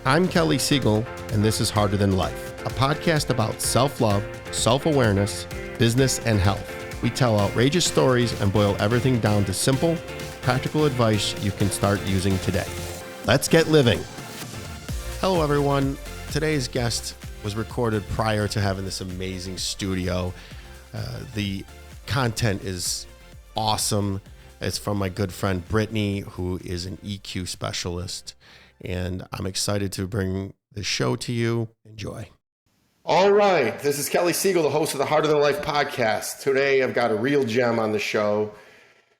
I'm Kelly Siegel, and this is Harder Than Life, a podcast about self-love, self-awareness, business, and health. We tell outrageous stories and boil everything down to simple, practical advice you can start using today. Let's get living. Hello, everyone. Today's guest was recorded prior to having this amazing studio. The content is awesome. It's from my good friend Brittany, who is an EQ specialist. And I'm excited to bring the show to you. Enjoy. All right. This is Kelly Siegel, the host of the Harder Than Life podcast. Today, I've got a real gem on the show.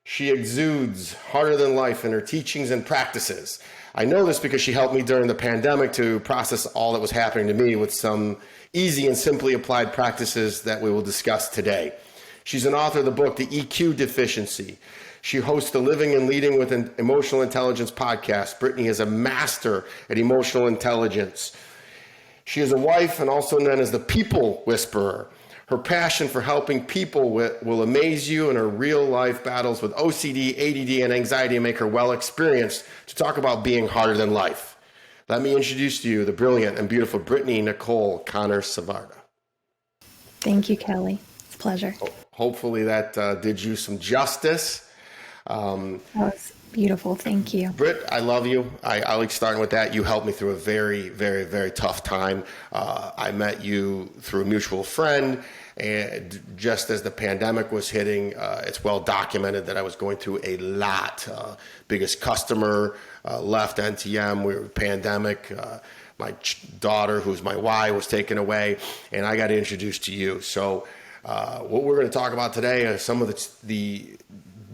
She exudes harder than life in her teachings and practices. I know this because she helped me during the pandemic to process all that was happening to me with some easy and simply applied practices that we will discuss today. She's an author of the book, The EQ Deficiency. She hosts the Living and Leading with an Emotional Intelligence podcast. Brittany is a master at emotional intelligence. She is a wife and also known as the People Whisperer. Her passion for helping people will amaze you, and her real-life battles with OCD, ADD, and anxiety make her well-experienced to talk about being harder than life. Let me introduce to you the brilliant and beautiful Brittney-Nichole Connor-Savarda. Thank you, Kelly. It's a pleasure. Hopefully that did you some justice. That was beautiful. Thank you. Britt, I love you. I like starting with that. You helped me through a very, very, very tough time. I met you through a mutual friend, and just as the pandemic was hitting, it's well documented that I was going through a lot. Biggest customer left NTM. We were pandemic. My daughter, who's my Y, was taken away, and I got introduced to you. So what we're going to talk about today are some of the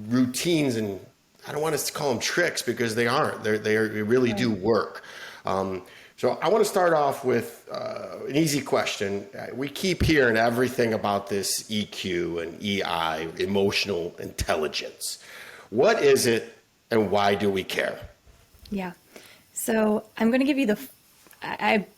routines, and I don't want to call them tricks because they aren't. They really do work. So I want to start off with an easy question. We keep hearing everything about this EQ and EI, emotional intelligence. What is it, and why do we care? Yeah. So I'm going to give you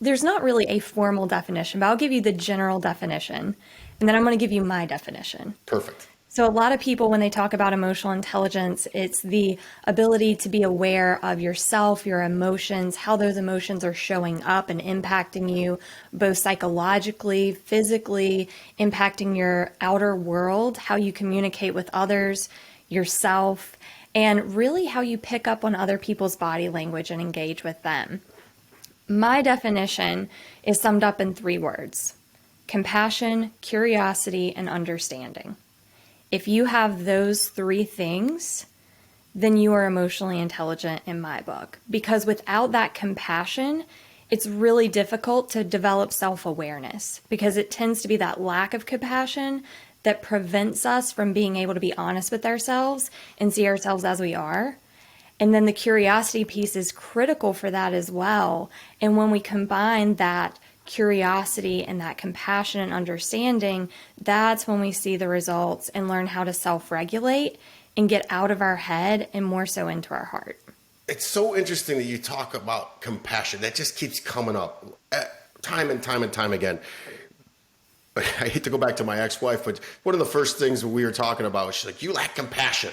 there's not really a formal definition, but I'll give you the general definition, and then I'm going to give you my definition. Perfect. So a lot of people, when they talk about emotional intelligence, it's the ability to be aware of yourself, your emotions, how those emotions are showing up and impacting you, both psychologically, physically, impacting your outer world, how you communicate with others, yourself, and really how you pick up on other people's body language and engage with them. My definition is summed up in 3 words: compassion, curiosity, and understanding. If you have those 3 things, then you are emotionally intelligent in my book. Because without that compassion, it's really difficult to develop self-awareness, because it tends to be that lack of compassion that prevents us from being able to be honest with ourselves and see ourselves as we are. And then the curiosity piece is critical for that as well. And when we combine that curiosity and that compassion and understanding, that's when we see the results and learn how to self-regulate and get out of our head and more so into our heart. It's so interesting that you talk about compassion. That just keeps coming up time and time and time again. I hate to go back to my ex-wife, but one of the first things we were talking about was, she's like, you lack compassion.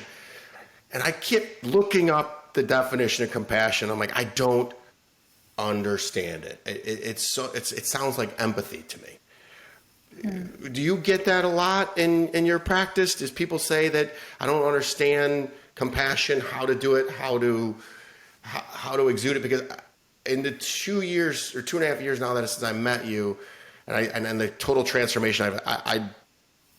And I kept looking up the definition of compassion. I'm like, I don't understand it. It sounds like empathy to me. Do you get that a lot in your practice? Does people say that I don't understand compassion, how to do it, how to exude it? Because in the 2 years or 2.5 years now that since I met you, and the total transformation, I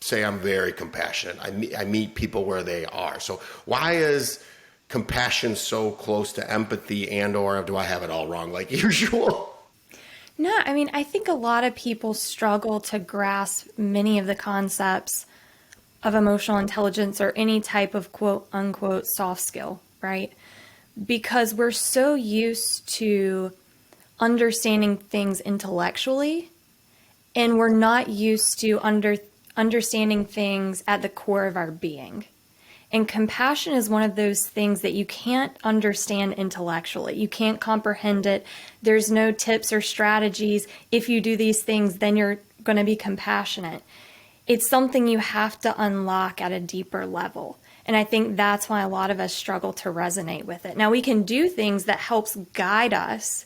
say I'm very compassionate. I meet people where they are. So why is compassion so close to empathy, or do I have it all wrong like usual? No, I mean, I think a lot of people struggle to grasp many of the concepts of emotional intelligence or any type of quote unquote soft skill, right? Because we're so used to understanding things intellectually, and we're not used to understanding things at the core of our being. And compassion is one of those things that you can't understand intellectually. You can't comprehend it. There's no tips or strategies. If you do these things, then you're going to be compassionate. It's something you have to unlock at a deeper level. And I think that's why a lot of us struggle to resonate with it. Now, we can do things that helps guide us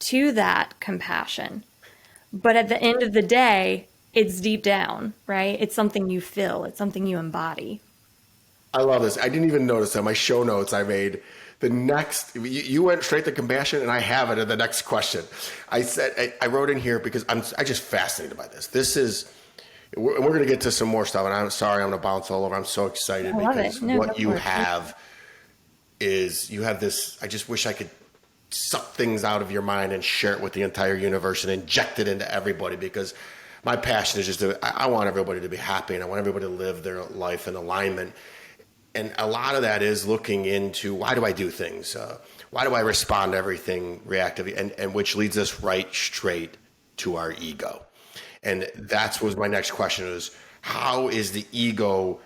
to that compassion. But at the end of the day, it's deep down, right? It's something you feel, it's something you embody. I love this. I didn't even notice that. My show notes I made, the next, you went straight to compassion, and I have it in the next question. I wrote in here because I'm just fascinated by this. This is, we're going to get to some more stuff, and I'm sorry I'm going to bounce all over. I'm so excited because what you have is, you have this, I just wish I could suck things out of your mind and share it with the entire universe and inject it into everybody, because my passion is just I want everybody to be happy, and I want everybody to live their life in alignment. And a lot of that is looking into, why do I do things? Why do I respond to everything reactively? And which leads us right straight to our ego. And that was my next question, is how is the ego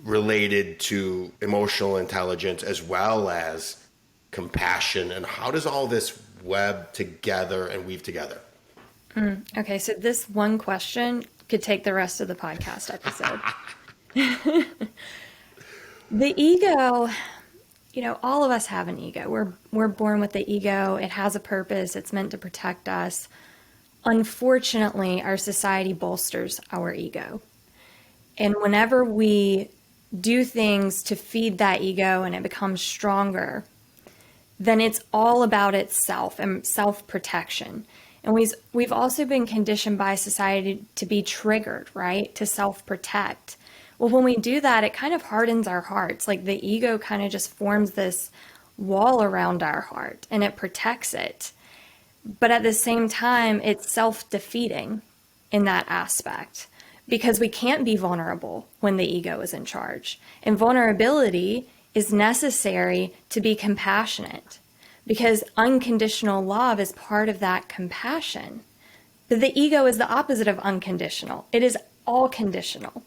related to emotional intelligence as well as compassion? And how does all this web together and weave together? Okay, so this one question could take the rest of the podcast episode. The ego, all of us have an ego. We're born with the ego. It has a purpose. It's meant to protect us. Unfortunately, our society bolsters our ego. And whenever we do things to feed that ego and it becomes stronger, then it's all about itself and self-protection. And we've also been conditioned by society to be triggered, right? To self-protect. Well, when we do that, it kind of hardens our hearts. Like the ego kind of just forms this wall around our heart and it protects it. But at the same time, it's self-defeating in that aspect because we can't be vulnerable when the ego is in charge. And vulnerability is necessary to be compassionate because unconditional love is part of that compassion. But the ego is the opposite of unconditional. It is all conditional.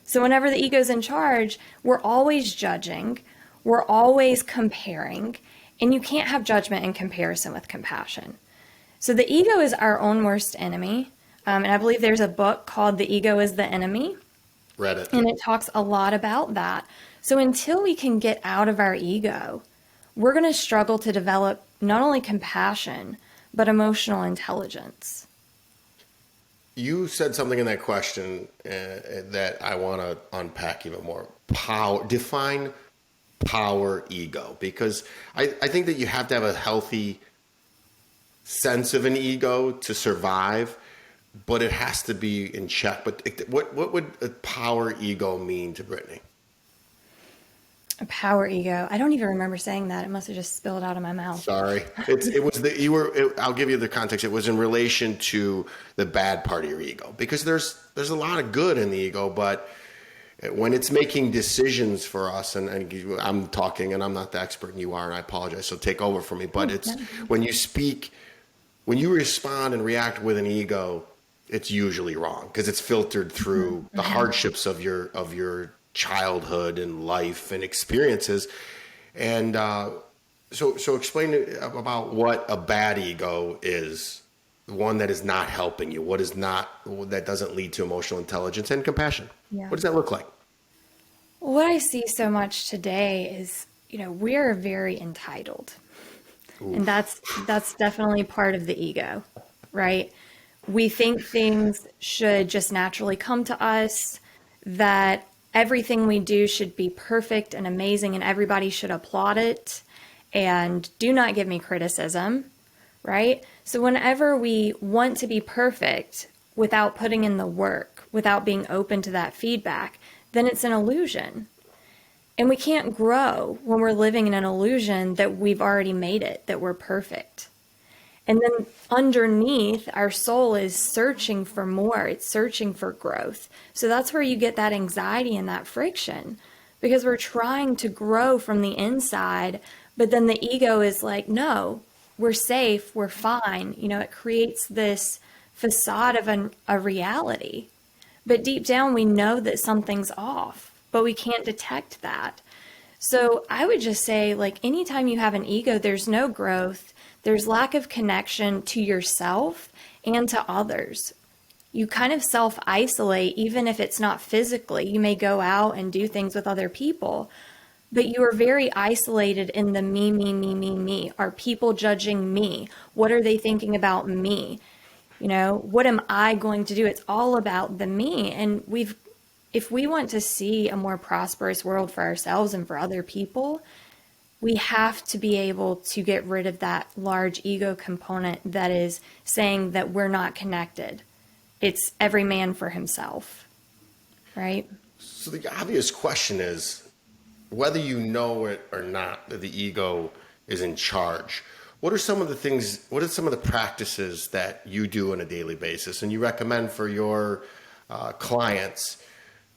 So whenever the ego's in charge, we're always judging, we're always comparing, and you can't have judgment and comparison with compassion. So the ego is our own worst enemy. And I believe there's a book called The Ego is the Enemy. Read it. And it talks a lot about that. So until we can get out of our ego, we're going to struggle to develop not only compassion, but emotional intelligence. You said something in that question that I want to unpack even more. Define power ego, because I think that you have to have a healthy sense of an ego to survive, but it has to be in check. But what would a power ego mean to Brittany? A power ego. I don't even remember saying that. It must have just spilled out of my mouth. Sorry. I'll give you the context. It was in relation to the bad part of your ego, because there's a lot of good in the ego, but when it's making decisions for us, and I'm talking and I'm not the expert and you are, and I apologize, so take over for me. But it's when you respond and react with an ego, it's usually wrong because it's filtered through the hardships of your childhood and life and experiences. And so explain about what a bad ego is, one that is not helping you, that doesn't lead to emotional intelligence and compassion. Yeah. What does that look like? What I see so much today is, we're very entitled. Oof. And that's definitely part of the ego, right? We think things should just naturally come to us, that everything we do should be perfect and amazing and everybody should applaud it, and do not give me criticism, right? So whenever we want to be perfect without putting in the work, without being open to that feedback, then it's an illusion. And we can't grow when we're living in an illusion that we've already made it, that we're perfect. And then underneath, our soul is searching for more. It's searching for growth. So that's where you get that anxiety and that friction, because we're trying to grow from the inside, but then the ego is like, no, we're safe, we're fine. It creates this facade of a reality. But deep down, we know that something's off, but we can't detect that. So I would just say, anytime you have an ego, there's no growth. There's lack of connection to yourself and to others. You kind of self-isolate, even if it's not physically. You may go out and do things with other people, but you are very isolated in the me, me, me, me, me. Are people judging me? What are they thinking about me? What am I going to do? It's all about the me. And if we want to see a more prosperous world for ourselves and for other people, we have to be able to get rid of that large ego component that is saying that we're not connected. It's every man for himself, right? So the obvious question is, whether you know it or not, that the ego is in charge, what are some of the practices that you do on a daily basis and you recommend for your clients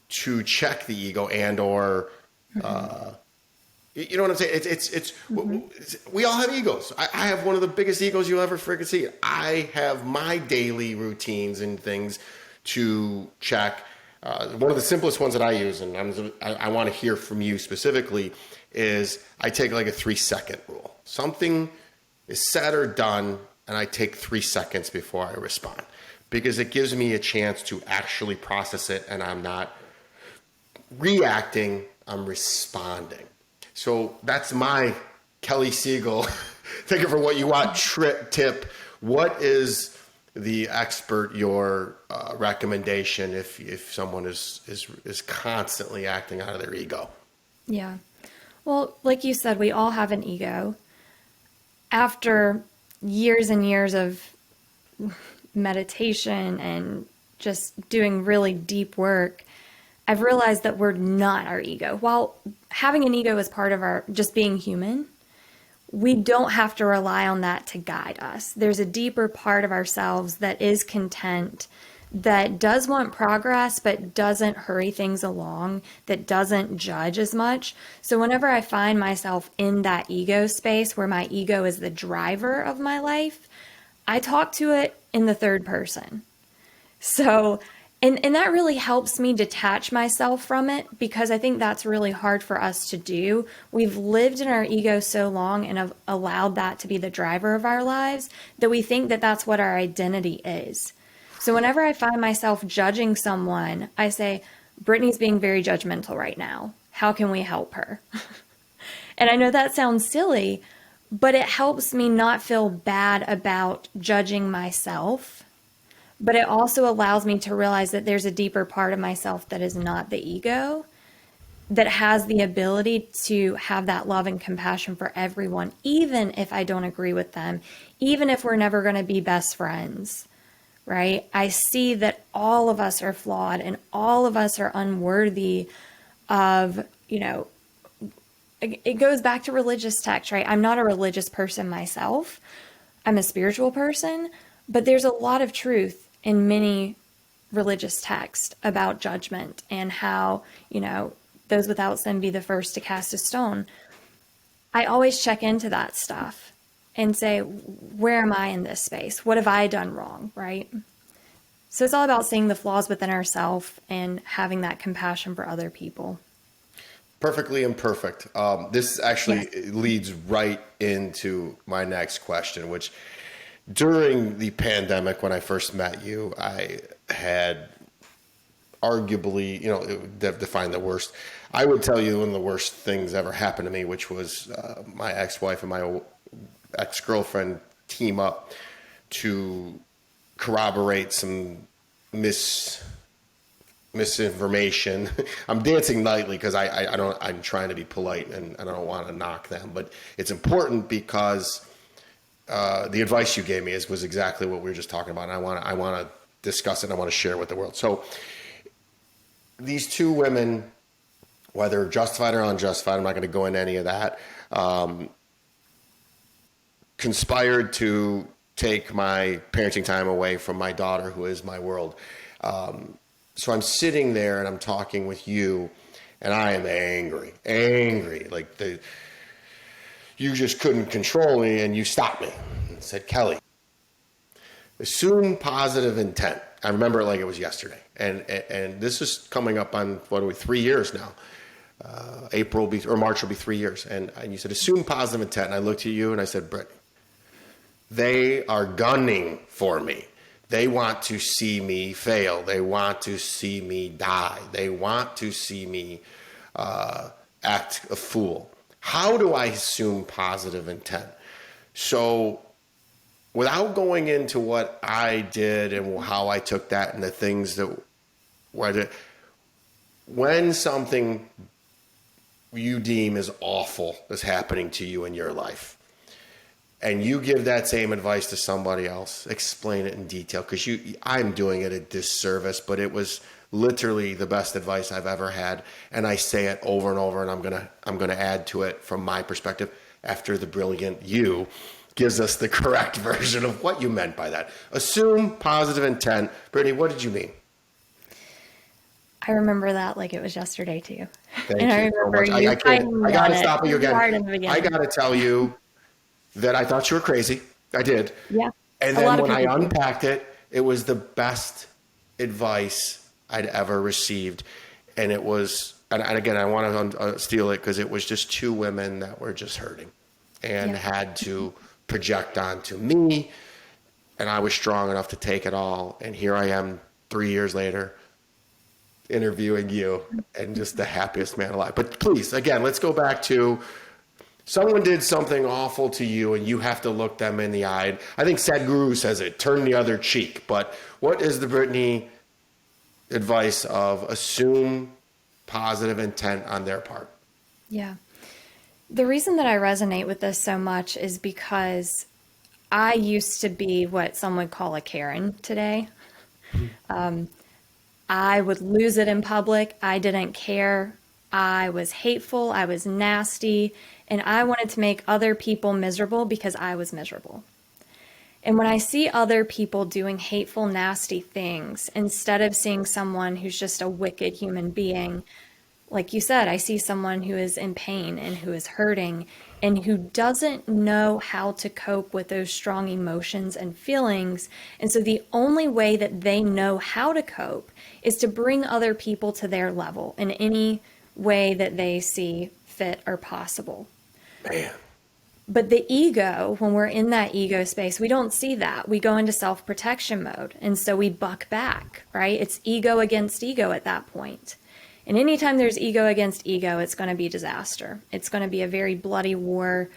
to check the ego and or you know what I'm saying? We all have egos. I have one of the biggest egos you'll ever freaking see. I have my daily routines and things to check. One of the simplest ones that I use, and I want to hear from you specifically, is I take like a 3-second rule. Something is said or done, and I take 3 seconds before I respond, because it gives me a chance to actually process it, and I'm not reacting, I'm responding. So that's my Kelly Siegel, take it for what you want, tip. What is the expert, your recommendation if someone is constantly acting out of their ego? Yeah. Well, like you said, we all have an ego. After years and years of meditation and just doing really deep work, I've realized that we're not our ego. While having an ego is part of our just being human, we don't have to rely on that to guide us. There's a deeper part of ourselves that is content, that does want progress, but doesn't hurry things along, that doesn't judge as much. So whenever I find myself in that ego space where my ego is the driver of my life, I talk to it in the third person. So And that really helps me detach myself from it, because I think that's really hard for us to do. We've lived in our ego so long and have allowed that to be the driver of our lives that we think that that's what our identity is. So whenever I find myself judging someone, I say, Brittany's being very judgmental right now. How can we help her? And I know that sounds silly, but it helps me not feel bad about judging myself. But it also allows me to realize that there's a deeper part of myself that is not the ego, that has the ability to have that love and compassion for everyone, even if I don't agree with them, even if we're never going to be best friends, right? I see that all of us are flawed and all of us are unworthy of, it goes back to religious text, right? I'm not a religious person myself. I'm a spiritual person, but there's a lot of truth in many religious texts about judgment and how, those without sin be the first to cast a stone. I always check into that stuff and say, where am I in this space? What have I done wrong, right? So it's all about seeing the flaws within ourselves and having that compassion for other people. Perfectly imperfect. This actually leads right into my next question, which during the pandemic, when I first met you, I had arguably, defined the worst. I would tell you one of the worst things ever happened to me, which was my ex-wife and my ex-girlfriend team up to corroborate some misinformation. I'm dancing lightly because I'm trying to be polite and I don't want to knock them, but it's important because the advice you gave me was exactly what we were just talking about. And I want to discuss it and I want to share it with the world. So these two women, whether justified or unjustified, I'm not going to go into any of that, conspired to take my parenting time away from my daughter, who is my world. So I'm sitting there and I'm talking with you and I am angry, like you just couldn't control me and you stopped me and said, Kelly, assume positive intent. I remember it like it was yesterday. And this is coming up on, 3 years now. March will be 3 years. And you said, assume positive intent. And I looked at you and I said, Brittany, they are gunning for me. They want to see me fail. They want to see me die. They want to see me act a fool. How do I assume positive intent? So without going into what I did and how I took that and the things that were the, when something you deem as awful is happening to you in your life, and you give that same advice to somebody else, explain it in detail, because I'm doing it a disservice, but it was literally the best advice I've ever had, and I say it over and over, and I'm gonna add to it from my perspective after the brilliant you gives us the correct version of what you meant by that. Assume positive intent. Brittany, what did you mean? I remember that like it was yesterday too. Thank and you I remember so much. you I gotta stop you again. hard in the beginning. I gotta tell you that I thought you were crazy. I did. Yeah. And then when I unpacked it, it was the best advice I'd ever received. And it was, and again, I want to steal it because it was just two women that were just hurting and had to project onto me. And I was strong enough to take it all. And here I am 3 years later interviewing you and just the happiest man alive. But please, again, let's go back to someone did something awful to you and you have to look them in the eye. I think Sadhguru says it, turn the other cheek. But what is the Brittany advice of assume positive intent on their part? Yeah. The reason that I resonate with this so much is because I used to be what some would call a Karen today. I would lose it in public. I didn't care. I was hateful. I was nasty. And I wanted to make other people miserable because I was miserable. And when I see other people doing hateful, nasty things, instead of seeing someone who's just a wicked human being, like you said, I see someone who is in pain and who is hurting and who doesn't know how to cope with those strong emotions and feelings. And so the only way that they know how to cope is to bring other people to their level in any way that they see fit or possible. Man. But the ego, when we're in that ego space, we don't see that. We go into self-protection mode. And so we buck back, right? It's ego against ego at that point. And anytime there's ego against ego, it's going to be disaster. It's going to be a very bloody war,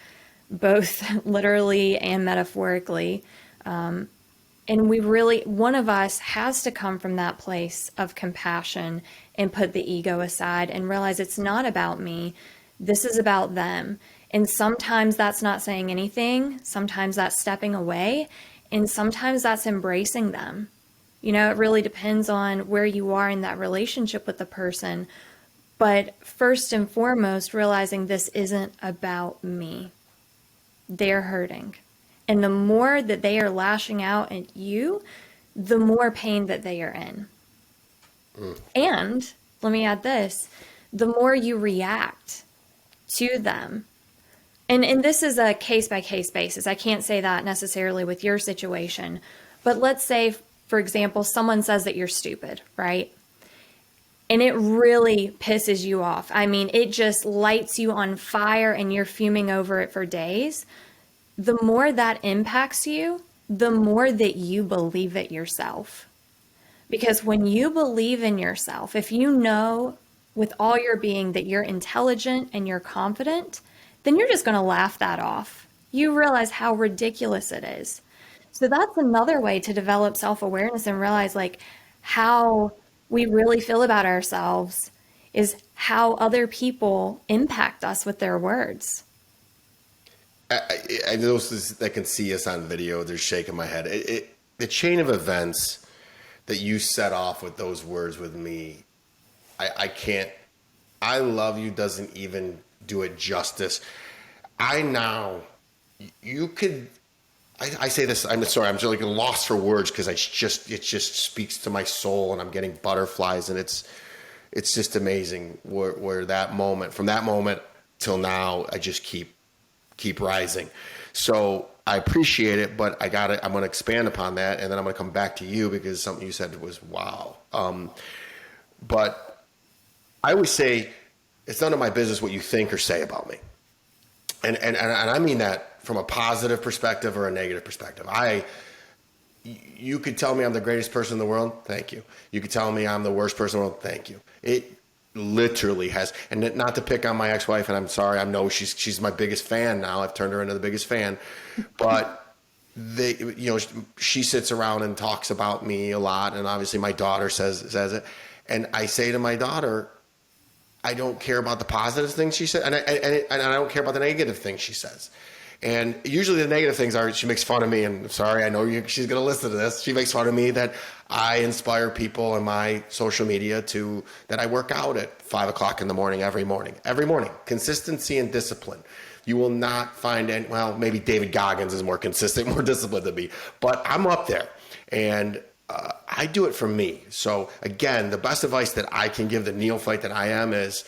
both literally and metaphorically. And we really, one of us has to come from that place of compassion and put the ego aside and realize it's not about me. This is about them. And sometimes that's not saying anything. Sometimes that's stepping away. And sometimes that's embracing them. You know, it really depends on where you are in that relationship with the person. But first and foremost, realizing this isn't about me. They're hurting. And the more that they are lashing out at you, the more pain that they are in. And let me add this, the more you react to them. And this is a case-by-case basis. I can't say that necessarily with your situation. But let's say, for example, someone says that you're stupid, right? And it really pisses you off. I mean, it just lights you on fire and you're fuming over it for days. The more that impacts you, the more that you believe it yourself. Because when you believe in yourself, if you know with all your being that you're intelligent and you're confident, then you're just going to laugh that off. You realize how ridiculous it is. So that's another way to develop self-awareness and realize like how we really feel about ourselves is how other people impact us with their words. I know that can see us on video. They're shaking my head. The chain of events that you set off with those words with me, I can't. I love you doesn't even do it justice. You could. I say this. I'm sorry. I'm just like lost for words because it just speaks to my soul, and I'm getting butterflies, and it's just amazing where that moment, from that moment till now, I just keep rising. So I appreciate it, but I'm going to expand upon that, and then I'm going to come back to you because something you said was wow. But I always say it's none of my business what you think or say about me, and I mean that from a positive perspective or a negative perspective. You could tell me I'm the greatest person in the world. Thank you. You could tell me I'm the worst person in the world. Thank you. literally has, and not to pick on my ex-wife, and I'm sorry, I know she's my biggest fan now. I've turned her into the biggest fan, but she sits around and talks about me a lot, and obviously my daughter says it, and I say to my daughter, I don't care about the positive things she said, and I don't care about the negative things she says. And usually the negative things are, she makes fun of me, and sorry, I know she's going to listen to this. She makes fun of me that I inspire people on my social media that I work out at 5 o'clock in the morning, every morning. Consistency and discipline. You will not find any, well, maybe David Goggins is more consistent, more disciplined than me, but I'm up there, and I do it for me. So again, the best advice that I can give the neophyte that I am is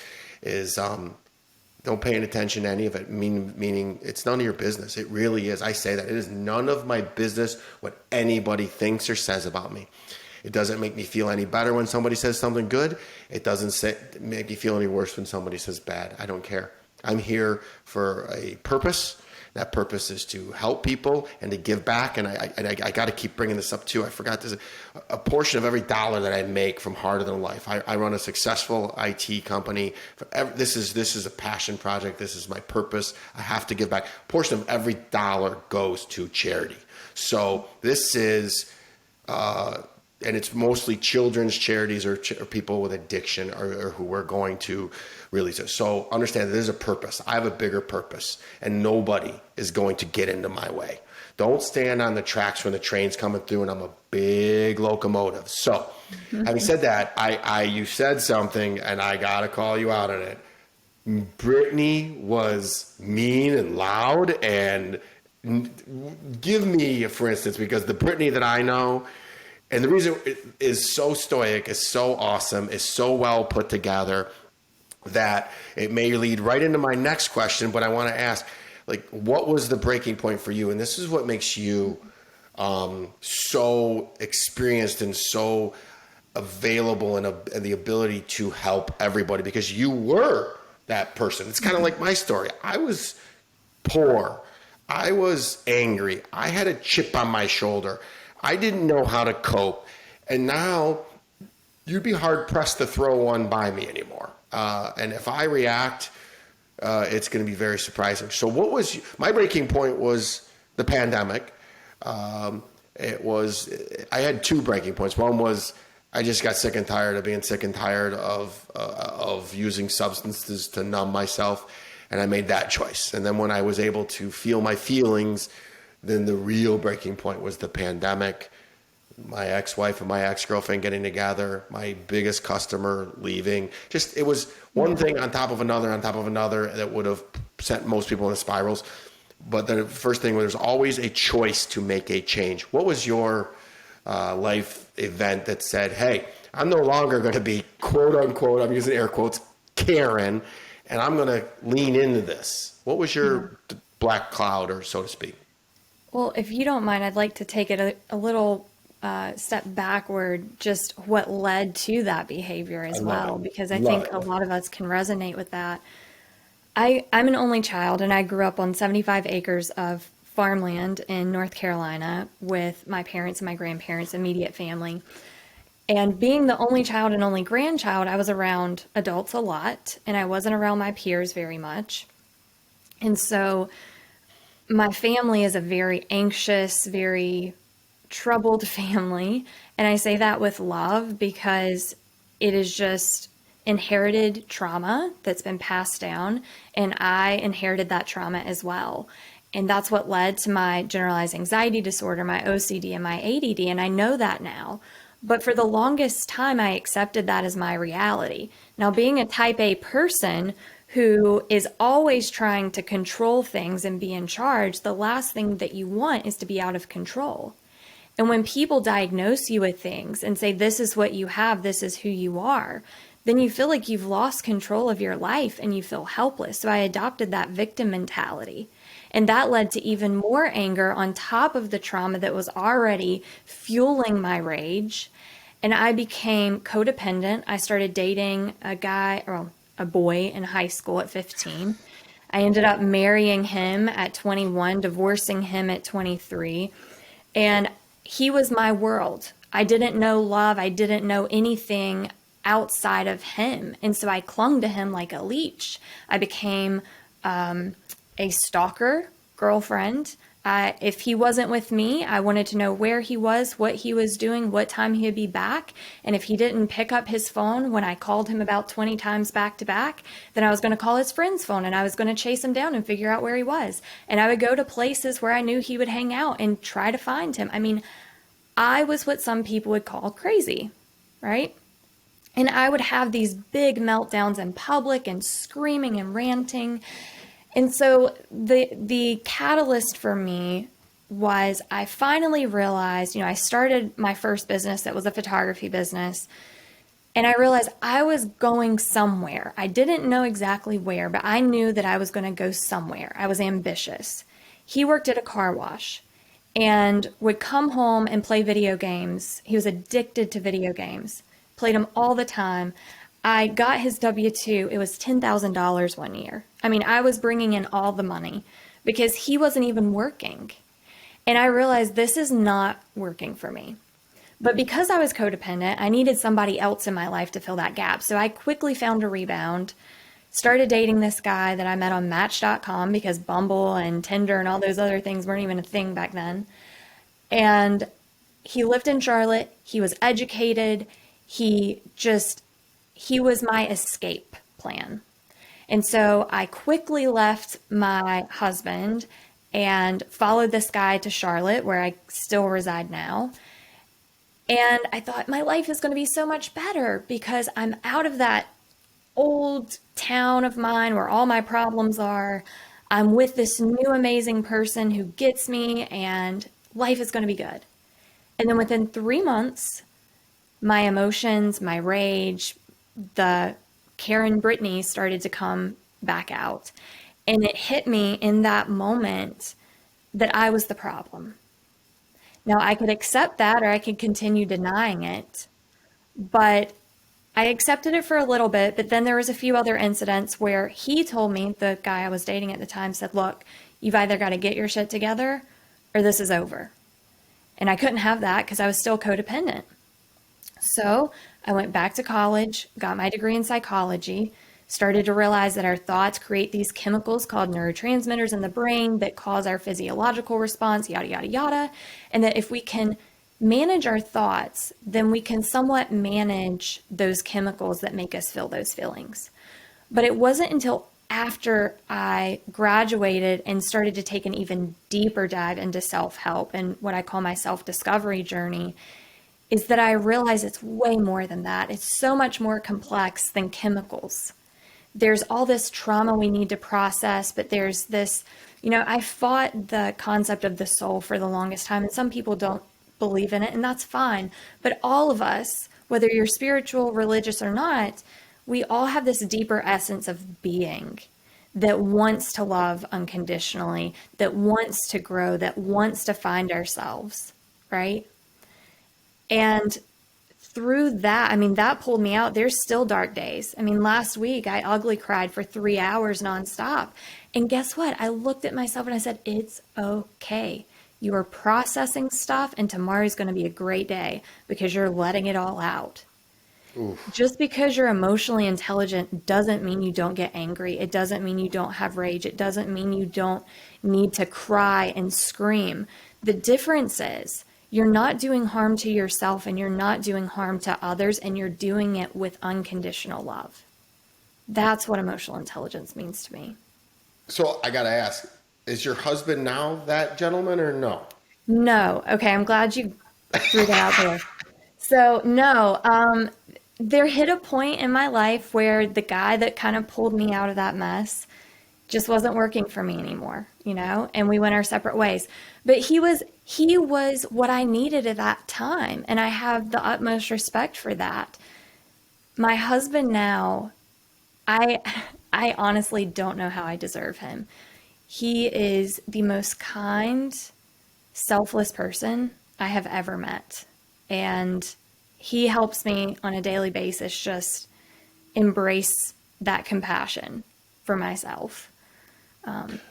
don't pay any attention to any of it, meaning it's none of your business. It really is. I say that. It is none of my business what anybody thinks or says about me. It doesn't make me feel any better when somebody says something good. It doesn't make me feel any worse when somebody says bad. I don't care. I'm here for a purpose. That purpose is to help people and to give back. And I got to keep bringing this up too. I forgot this. A portion of every dollar that I make from Harder Than Life. I run a successful IT company. This is a passion project. This is my purpose. I have to give back. A portion of every dollar goes to charity. So this is, and it's mostly children's charities or people with addiction or who we're going to really. So understand that there's a purpose. I have a bigger purpose, and nobody is going to get into my way. Don't stand on the tracks when the train's coming through and I'm a big locomotive. So having said that, you said something and I got to call you out on it. Brittany was mean and loud, and give me, for instance, because the Brittany that I know, and the reason it is so stoic, is so awesome, is so well put together, that it may lead right into my next question, but I want to ask, what was the breaking point for you? And this is what makes you so experienced and so available and the ability to help everybody, because you were that person. It's kind of like my story. I was poor. I was angry. I had a chip on my shoulder. I didn't know how to cope. And now you'd be hard pressed to throw one by me anymore. And if I react, it's going to be very surprising. So my breaking point was the pandemic. I had two breaking points. One was I just got sick and tired of being sick and tired of using substances to numb myself. And I made that choice. And then when I was able to feel my feelings, then the real breaking point was the pandemic. My ex-wife and my ex-girlfriend getting together, my biggest customer leaving. It was one thing on top of another that would have sent most people into spirals. But the first thing, there's always a choice to make a change. What was your life event that said, hey, I'm no longer going to be quote unquote, I'm using air quotes, Karen, and I'm going to lean into this? What was your black cloud, or so to speak? Well, if you don't mind, I'd like to take it a little step backward, just what led to that behavior as well, because I think a lot of us can resonate with that. I'm an only child, and I grew up on 75 acres of farmland in North Carolina with my parents and my grandparents, immediate family. And being the only child and only grandchild, I was around adults a lot, and I wasn't around my peers very much. And so my family is a very anxious, very troubled family. And I say that with love, because it is just inherited trauma that's been passed down. And I inherited that trauma as well. And that's what led to my generalized anxiety disorder, my OCD, and my ADD. And I know that now. But for the longest time, I accepted that as my reality. Now, being a type A person who is always trying to control things and be in charge, the last thing that you want is to be out of control. And when people diagnose you with things and say, this is what you have, this is who you are, then you feel like you've lost control of your life and you feel helpless. So I adopted that victim mentality. And that led to even more anger on top of the trauma that was already fueling my rage. And I became codependent. I started dating a boy in high school at 15. I ended up marrying him at 21, divorcing him at 23. And he was my world. I didn't know love. I didn't know anything outside of him. And so I clung to him like a leech. I became a stalker girlfriend. If he wasn't with me, I wanted to know where he was, what he was doing, what time he would be back. And if he didn't pick up his phone when I called him about 20 times back to back, then I was going to call his friend's phone and I was going to chase him down and figure out where he was. And I would go to places where I knew he would hang out and try to find him. I mean, I was what some people would call crazy, right? And I would have these big meltdowns in public and screaming and ranting. And so the catalyst for me was I finally realized, I started my first business that was a photography business, and I realized I was going somewhere. I didn't know exactly where, but I knew that I was going to go somewhere. I was ambitious. He worked at a car wash and would come home and play video games. He was addicted to video games, played them all the time. I got his W-2. It was $10,000 one year. I mean, I was bringing in all the money because he wasn't even working. And I realized this is not working for me. But because I was codependent, I needed somebody else in my life to fill that gap. So I quickly found a rebound, started dating this guy that I met on Match.com because Bumble and Tinder and all those other things weren't even a thing back then. And he lived in Charlotte. He was educated. He was my escape plan. And so I quickly left my husband and followed this guy to Charlotte, where I still reside now. And I thought my life is going to be so much better because I'm out of that old town of mine where all my problems are. I'm with this new amazing person who gets me, and life is going to be good. And then within 3 months, my emotions, my rage, the Karen Brittany started to come back out. And it hit me in that moment that I was the problem. Now, I could accept that or I could continue denying it, but I accepted it for a little bit. But then there was a few other incidents where he told me, the guy I was dating at the time said, look, you've either got to get your shit together or this is over. And I couldn't have that because I was still codependent. So I went back to college, got my degree in psychology, started to realize that our thoughts create these chemicals called neurotransmitters in the brain that cause our physiological response, yada, yada, yada. And that if we can manage our thoughts, then we can somewhat manage those chemicals that make us feel those feelings. But it wasn't until after I graduated and started to take an even deeper dive into self-help and what I call my self-discovery journey is that I realized it's way more than that. It's so much more complex than chemicals. There's all this trauma we need to process, but there's this, I fought the concept of the soul for the longest time, and some people don't believe in it, and that's fine. But all of us, whether you're spiritual, religious, or not, we all have this deeper essence of being that wants to love unconditionally, that wants to grow, that wants to find ourselves, right? And through that, that pulled me out. There's still dark days. Last week I ugly cried for 3 hours nonstop. And guess what? I looked at myself and I said, it's okay. You are processing stuff, and tomorrow's going to be a great day because you're letting it all out. Oof. Just because you're emotionally intelligent doesn't mean you don't get angry. It doesn't mean you don't have rage. It doesn't mean you don't need to cry and scream. The difference is you're not doing harm to yourself and you're not doing harm to others, and you're doing it with unconditional love. That's what emotional intelligence means to me. So I got to ask, is your husband now that gentleman or no? No. Okay, I'm glad you threw that out there. So no, there hit a point in my life where the guy that kind of pulled me out of that mess just wasn't working for me anymore, and we went our separate ways. But he was what I needed at that time, and I have the utmost respect for that. My husband now, I honestly don't know how I deserve him. He is the most kind, selfless person I have ever met. And he helps me on a daily basis just embrace that compassion for myself.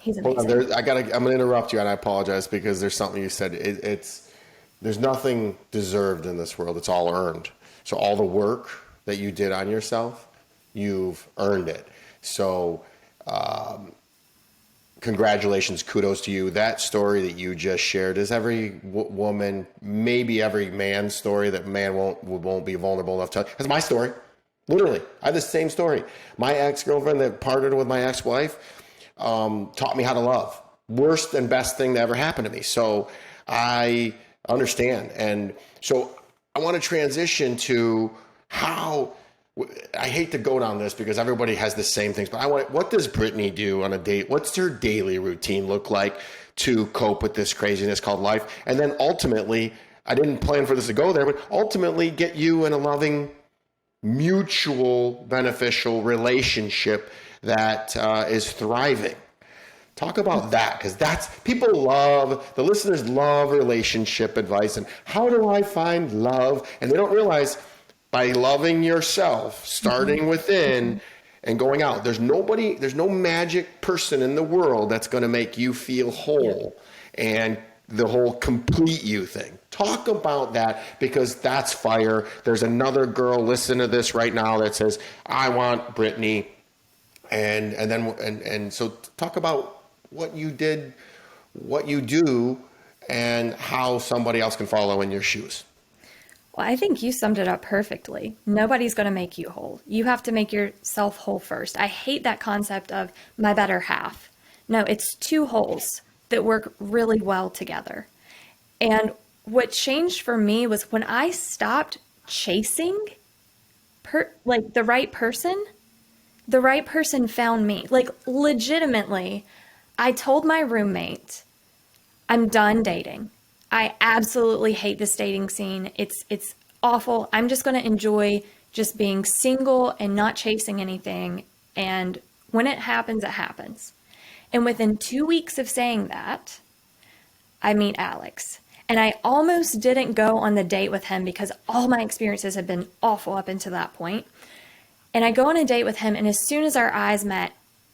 He's amazing. Hold on, I'm going to interrupt you, and I apologize because there's something you said. There's nothing deserved in this world. It's all earned. So all the work that you did on yourself, you've earned it. So, congratulations, kudos to you. That story that you just shared is every woman, maybe every man's story that man won't be vulnerable enough to. That's my story. Literally, I have the same story. My ex-girlfriend that partnered with my ex-wife taught me how to love. Worst and best thing that ever happened to me. So I understand. And so I want to transition to how, I hate to go down this because everybody has the same things, but what does Brittany do on a date? What's her daily routine look like to cope with this craziness called life? And then ultimately, I didn't plan for this to go there, but ultimately get you in a loving, mutual, beneficial relationship that is thriving. Talk about that, because the listeners love relationship advice and how do I find love? And they don't realize by loving yourself, starting within and going out, there's no magic person in the world that's going to make you feel whole and the whole complete you thing. Talk about that, because that's fire. There's another girl listening to this right now that says, I want Brittany. And so talk about what you did, what you do, and how somebody else can follow in your shoes. Well, I think you summed it up perfectly. Nobody's going to make you whole. You have to make yourself whole first. I hate that concept of my better half. No, it's two wholes that work really well together. And what changed for me was when I stopped chasing the right person found me. Like, legitimately, I told my roommate, I'm done dating. I absolutely hate this dating scene. It's awful. I'm just going to enjoy just being single and not chasing anything. And when it happens, it happens. And within 2 weeks of saying that, I meet Alex. And I almost didn't go on the date with him because all my experiences had been awful up until that point. And I go on a date with him, and as soon as our eyes met,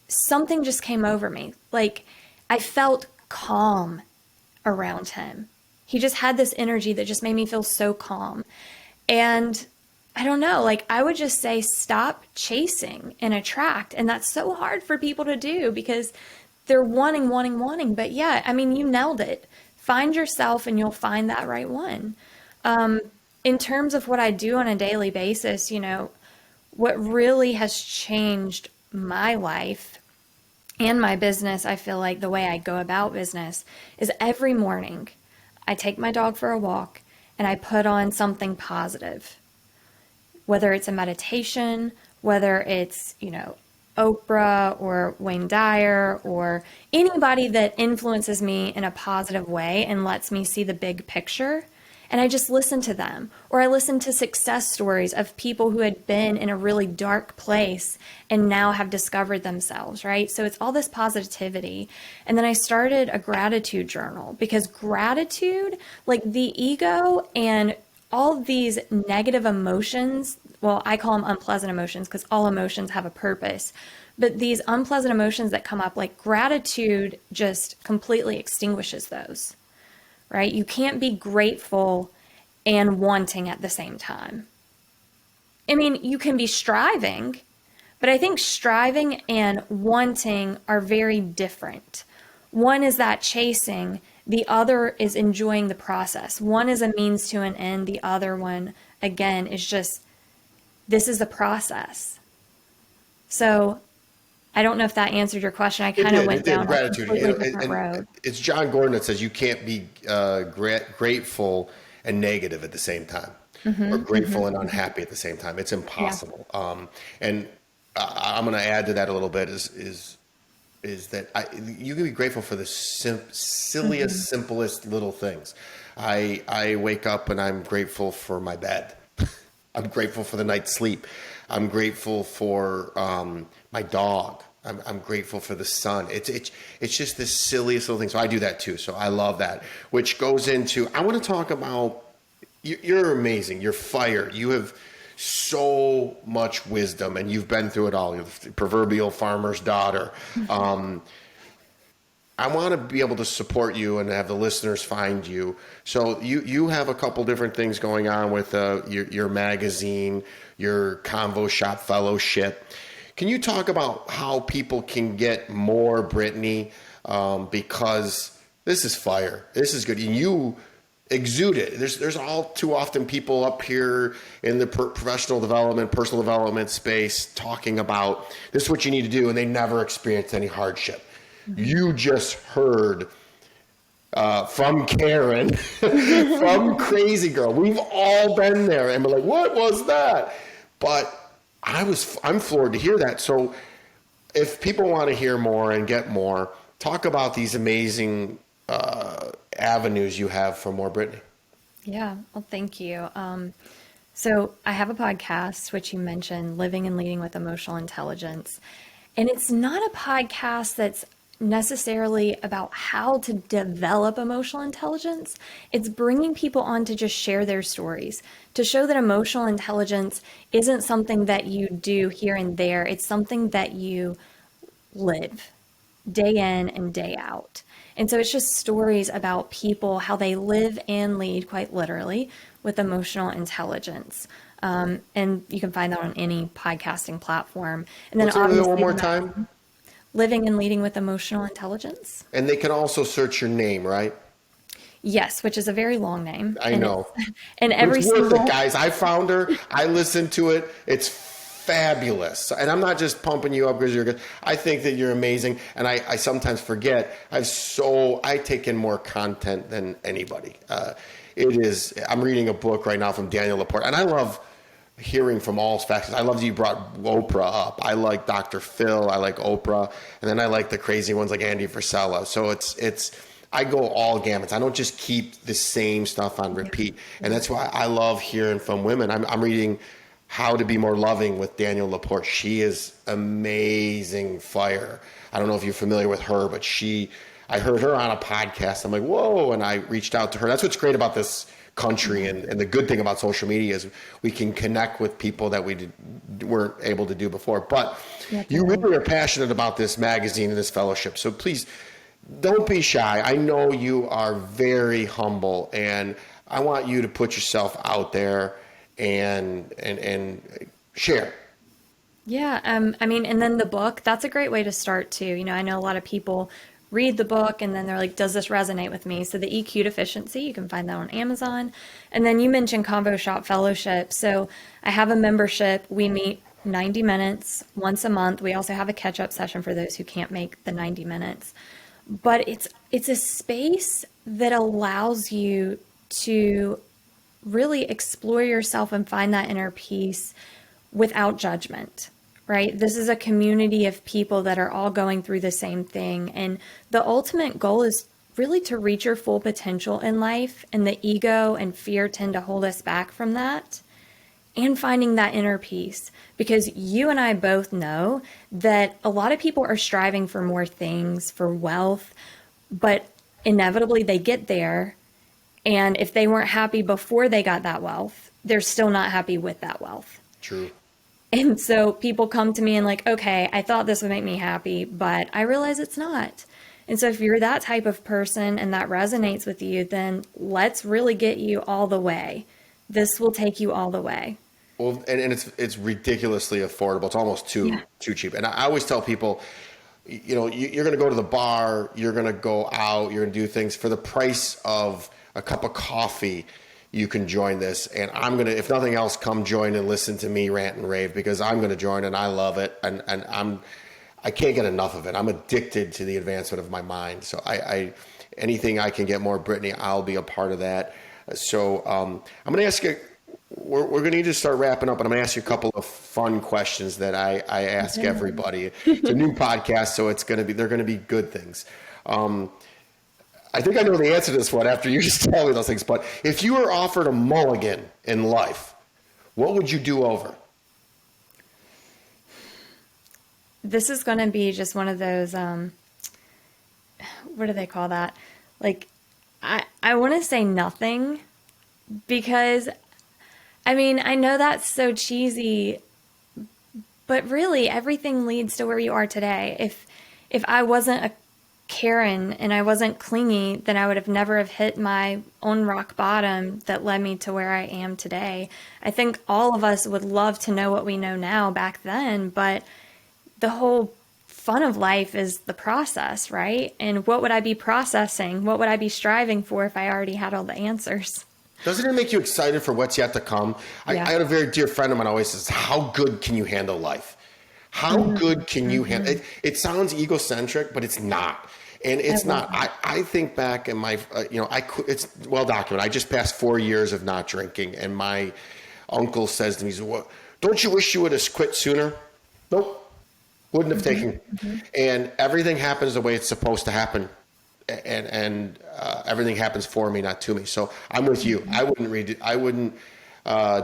something just came over me. Like, I felt calm around him. He just had this energy that just made me feel so calm. And I don't know, like, I would just say stop chasing and attract. And that's so hard for people to do because they're wanting. But yeah, I mean, you nailed it. Find yourself and you'll find that right one. In terms of what I do on a daily basis, what really has changed my life and my business, I feel like the way I go about business is every morning I take my dog for a walk and I put on something positive, whether it's a meditation, whether it's, Oprah or Wayne Dyer or anybody that influences me in a positive way and lets me see the big picture. And I just listen to them, or I listen to success stories of people who had been in a really dark place and now have discovered themselves, right? So it's all this positivity. And then I started a gratitude journal because gratitude, like the ego and all of these negative emotions, well, I call them unpleasant emotions because all emotions have a purpose. But these unpleasant emotions that come up, like gratitude just completely extinguishes those. Right? You can't be grateful and wanting at the same time. I mean, you can be striving, but I think striving and wanting are very different. One is that chasing, the other is enjoying the process. One is a means to an end, the other one, again, is just, this is the process. So I don't know if that answered your question. I kind of went down a completely different road. It's John Gordon that says you can't be grateful and negative at the same time, or grateful and unhappy at the same time. It's impossible. Yeah. And I'm going to add to that a little bit is that you can be grateful for the silliest, simplest little things. I wake up and I'm grateful for my bed. I'm grateful for the night's sleep. I'm grateful for my dog. I'm grateful for the sun. It's just the silliest little thing. So I do that too. So I love that, which goes into, I want to talk about, you're amazing. You're fire. You have so much wisdom and you've been through it all. You're the proverbial farmer's daughter. I want to be able to support you and have the listeners find you. So you have a couple different things going on with your magazine, your Convo Shop Fellowship. Can you talk about how people can get more Brittany? Because this is fire. This is good. And you exude it. There's all too often people up here in the professional development, personal development space talking about this is what you need to do, and they never experienced any hardship. You just heard from Karen, from Crazy Girl. We've all been there, and we're like, what was that? But I'm floored to hear that. So if people want to hear more and get more, talk about these amazing avenues you have for more Brittany. Yeah, well, thank you. So I have a podcast, which you mentioned, Living and Leading with Emotional Intelligence. And it's not a podcast that's necessarily about how to develop emotional intelligence. It's bringing people on to just share their stories, to show that emotional intelligence isn't something that you do here and there. It's something that you live day in and day out. And so it's just stories about people, how they live and lead, quite literally, with emotional intelligence. And you can find that on any podcasting platform. And then obviously, one more time. Living and Leading with Emotional Intelligence. And they can also search your name, right? Yes, which is a very long name. I know. And every it's worth it, guys. I found her. I listened to it. It's fabulous. And I'm not just pumping you up because you're good. I think that you're amazing. And I sometimes forget. I take in more content than anybody. I'm reading a book right now from Daniel Laporte, and I love hearing from all facets. I love that you brought Oprah up. I like Dr. Phil. I like Oprah. And then I like the crazy ones like Andy Frisella. So I go all gamuts. I don't just keep the same stuff on repeat. And that's why I love hearing from women. I'm reading How to Be More Loving with Daniel Laporte. She is amazing fire. I don't know if you're familiar with her, but I heard her on a podcast. I'm like, whoa. And I reached out to her. That's what's great about this country. And the good thing about social media is we can connect with people that we weren't able to do before. But you really are passionate about this magazine and this fellowship. So please don't be shy. I know you are very humble, and I want you to put yourself out there and share. Yeah. And then the book, that's a great way to start too. I know a lot of people read the book and then they're like, does this resonate with me? So the EQ Deficiency, you can find that on Amazon. And then you mentioned Convo Shop Fellowship. So I have a membership. We meet 90 minutes once a month. We also have a catch-up session for those who can't make the 90 minutes. But it's a space that allows you to really explore yourself and find that inner peace without judgment. Right? This is a community of people that are all going through the same thing. And the ultimate goal is really to reach your full potential in life. And the ego and fear tend to hold us back from that. And finding that inner peace. Because you and I both know that a lot of people are striving for more things, for wealth, but inevitably they get there. And if they weren't happy before they got that wealth, they're still not happy with that wealth. True. And so people come to me and like, okay, I thought this would make me happy, but I realize it's not. And so if you're that type of person and that resonates with you, then let's really get you all the way. This will take you all the way. Well, and it's ridiculously affordable. It's almost too cheap. And I always tell people, you're going to go to the bar, you're going to go out, you're going to do things for the price of a cup of coffee. You can join this, and I'm going to, if nothing else, come join and listen to me rant and rave, because I'm going to join and I love it. And I can't get enough of it. I'm addicted to the advancement of my mind. So anything I can get more Brittany, I'll be a part of that. So I'm going to ask you, we're going to need to start wrapping up, and I'm going to ask you a couple of fun questions that I ask everybody. It's a new podcast, so they're going to be good things. I think I know the answer to this one after you just tell me those things, but if you were offered a mulligan in life, what would you do over? This is going to be just one of those, what do they call that? Like, I want to say nothing, because, I know that's so cheesy, but really everything leads to where you are today. If I wasn't a caring and I wasn't clingy, then I would have never have hit my own rock bottom that led me to where I am today. I think all of us would love to know what we know now back then, but the whole fun of life is the process, right? And what would I be processing? What would I be striving for if I already had all the answers? Doesn't it make you excited for what's yet to come? Yeah. I had a very dear friend of mine always says, how good can you handle life? How good can you handle it? It sounds egocentric, but it's not. And it's not. I think back in my, it's well documented. I just passed 4 years of not drinking. And my uncle says to me, "What? Don't you wish you would have quit sooner?" Nope. Wouldn't have taken. And everything happens the way it's supposed to happen. And everything happens for me, not to me. So I'm with you. I wouldn't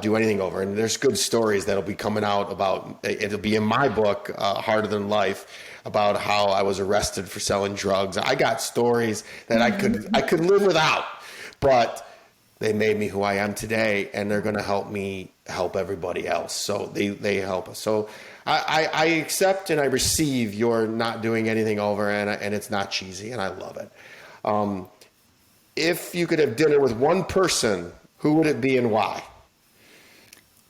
do anything over. And there's good stories that'll be coming out about, it'll be in my book, Harder Than Life, about how I was arrested for selling drugs. I got stories that I could live without, but they made me who I am today, and they're going to help me help everybody else. So they help us. So I accept and I receive your not doing anything over, and it's not cheesy, and I love it. If you could have dinner with one person, who would it be and why?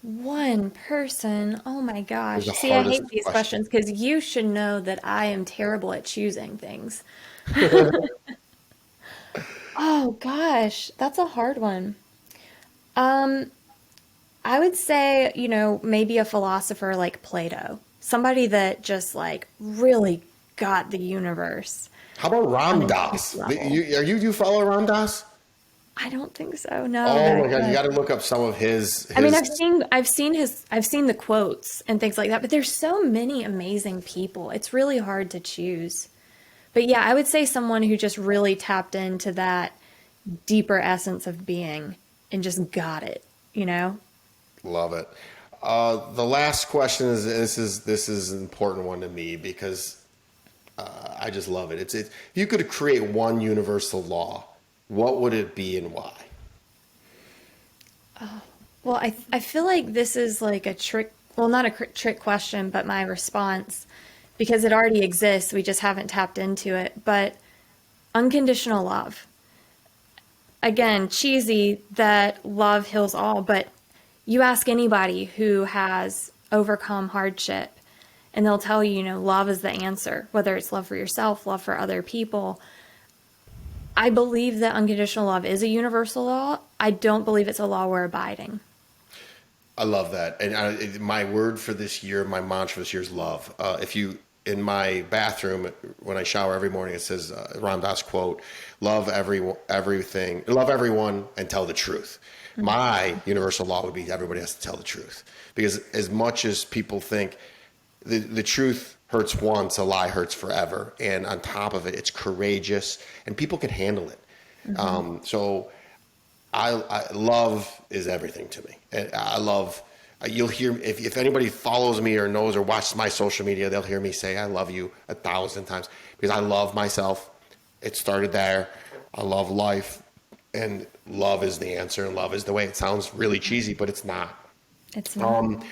One person. Oh my gosh. See, I hate these questions because you should know that I am terrible at choosing things. Oh gosh, that's a hard one. I would say, maybe a philosopher like Plato, somebody that just like really got the universe. How about Ram Dass? You follow Ram Dass? I don't think so. No. Oh my God, you got to look up some of his. I mean, I've seen the quotes and things like that, but there's so many amazing people. It's really hard to choose. But yeah, I would say someone who just really tapped into that deeper essence of being and just got it, Love it. The last question is this is an important one to me because I just love it. If you could create one universal law, what would it be and why? Well, I feel like this is like a trick, well, not a trick question, but my response, because it already exists. We just haven't tapped into it. But unconditional love. Again, cheesy that love heals all, but you ask anybody who has overcome hardship and they'll tell you, love is the answer, whether it's love for yourself, love for other people. I believe that unconditional love is a universal law. I don't believe it's a law we're abiding. I love that. And my word for this year, my mantra this year is love. In my bathroom, when I shower every morning, it says, Ram Dass quote, love everything, love everyone and tell the truth. Mm-hmm. My universal law would be everybody has to tell the truth. Because as much as people think the truth hurts once, a lie hurts forever. And on top of it, it's courageous and people can handle it. Mm-hmm. So I love is everything to me. And I love, you'll hear, if anybody follows me or knows or watches my social media, they'll hear me say, I love you 1,000 times because I love myself. It started there. I love life and love is the answer and love is the way. It sounds really cheesy, but it's not. It's not.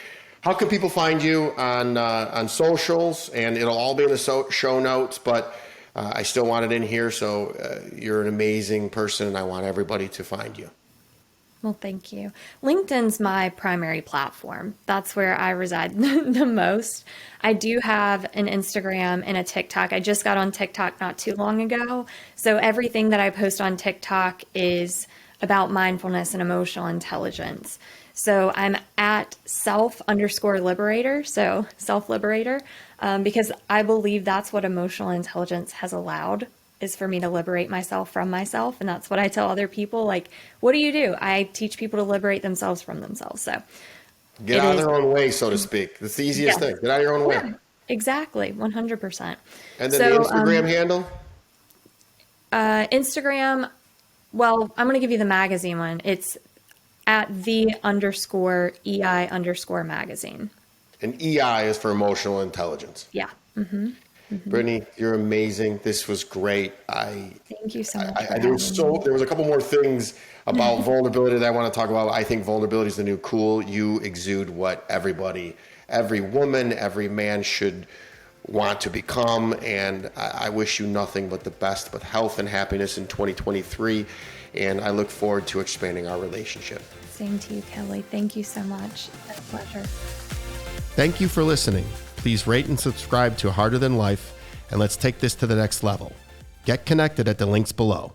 How can people find you on socials? And it'll all be in the show notes, but I still want it in here. So you're an amazing person and I want everybody to find you. Well, thank you. LinkedIn's my primary platform. That's where I reside the most. I do have an Instagram and a TikTok. I just got on TikTok not too long ago. So everything that I post on TikTok is about mindfulness and emotional intelligence. So I'm at self_liberator, so self-liberator, because I believe that's what emotional intelligence has allowed, is for me to liberate myself from myself. And that's what I tell other people. Like, what do? I teach people to liberate themselves from themselves. So get out of their own way, so to speak. That's the easiest thing. Get out of your own way. Yeah, exactly. 100%. And then the Instagram handle? Instagram, well, I'm going to give you the magazine one. It's at _EI_magazine. And EI is for emotional intelligence. Yeah. Mm-hmm. Mm-hmm. Brittany, you're amazing. This was great. Thank you so much. There was a couple more things about vulnerability that I want to talk about. I think vulnerability is the new cool. You exude what every woman, every man should want to become. And I wish you nothing but the best, but health and happiness in 2023. And I look forward to expanding our relationship. Same to you, Kelly. Thank you so much. It's a pleasure. Thank you for listening. Please rate and subscribe to Harder Than Life, and let's take this to the next level. Get connected at the links below.